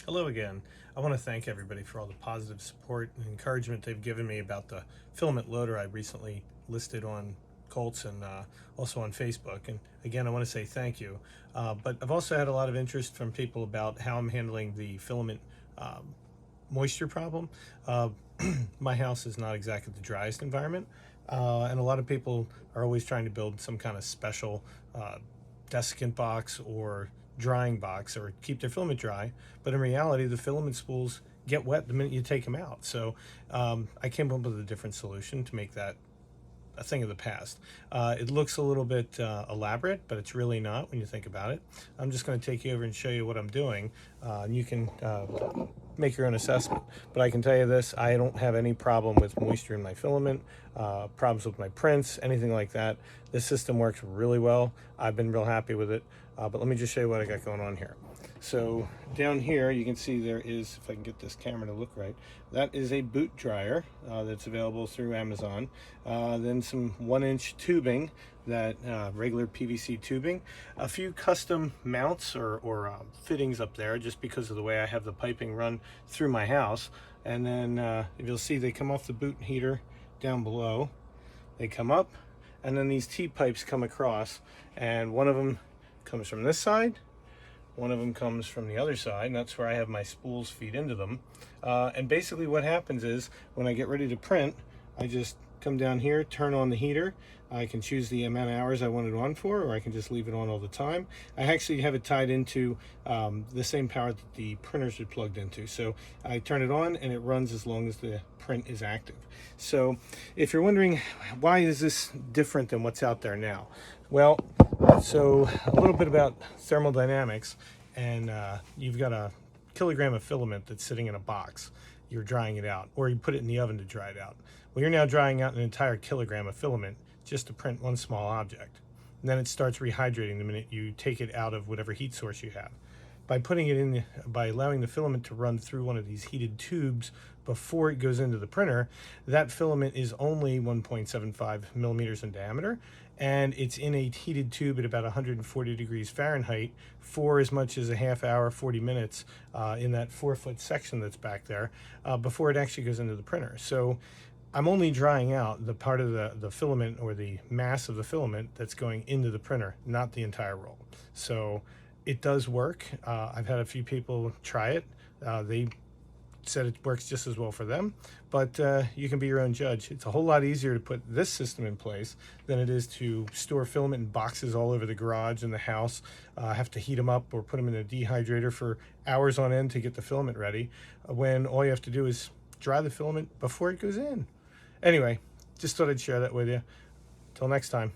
Hello again. I want to thank everybody for all the positive support and encouragement they've given me about the filament loader I recently listed on Colts and also on Facebook. And again, I want to say thank you. But I've also had a lot of interest from people about how I'm handling the filament moisture problem. My house is not exactly the driest environment, and a lot of people are always trying to build some kind of special desiccant box or drying box or keep their filament dry, but in reality the filament spools get wet the minute you take them out. So I came up with a different solution to make that a thing of the past. It looks a little bit elaborate, but it's really not when you think about it. I'm just going to take you over and show you what I'm doing, and you can make your own assessment. But I can tell you this, I don't have any problem with moisture in my filament, problems with my prints, anything like that. This system works really well. I've been real happy with it. But let me just show you what I got going on here. So down here you can see there is, if I can get this camera to look right, that is a boot dryer that's available through Amazon. Then some 1-inch tubing, that regular PVC tubing, a few custom mounts or fittings up there just because of the way I have the piping run through my house. And then if you'll see, they come off the boot heater down below, they come up, and then these T-pipes come across, and one of them comes from this side, one of them comes from the other side, and that's where I have my spools feed into them. And basically what happens is when I get ready to print, I just come down here, turn on the heater. I can choose the amount of hours I want it on for, or I can just leave it on all the time. I actually have it tied into the same power that the printers are plugged into. So I turn it on and it runs as long as the print is active. So if you're wondering why is this different than what's out there now, well, so a little bit about thermodynamics, and you've got a kilogram of filament that's sitting in a box. You're drying it out, or you put it in the oven to dry it out. Well, you're now drying out an entire kilogram of filament just to print one small object. And then it starts rehydrating the minute you take it out of whatever heat source you have. By putting it in, by allowing the filament to run through one of these heated tubes before it goes into the printer, that filament is only 1.75 millimeters in diameter, and it's in a heated tube at about 140 degrees Fahrenheit for as much as a half hour, 40 minutes in that 4-foot section that's back there before it actually goes into the printer. So I'm only drying out the part of the filament, or the mass of the filament that's going into the printer, not the entire roll. So it does work. I've had a few people try it. They said it works just as well for them, but you can be your own judge. It's a whole lot easier to put this system in place than it is to store filament in boxes all over the garage and the house, have to heat them up or put them in a dehydrator for hours on end to get the filament ready, when all you have to do is dry the filament before it goes in. Anyway, just thought I'd share that with you. Till next time.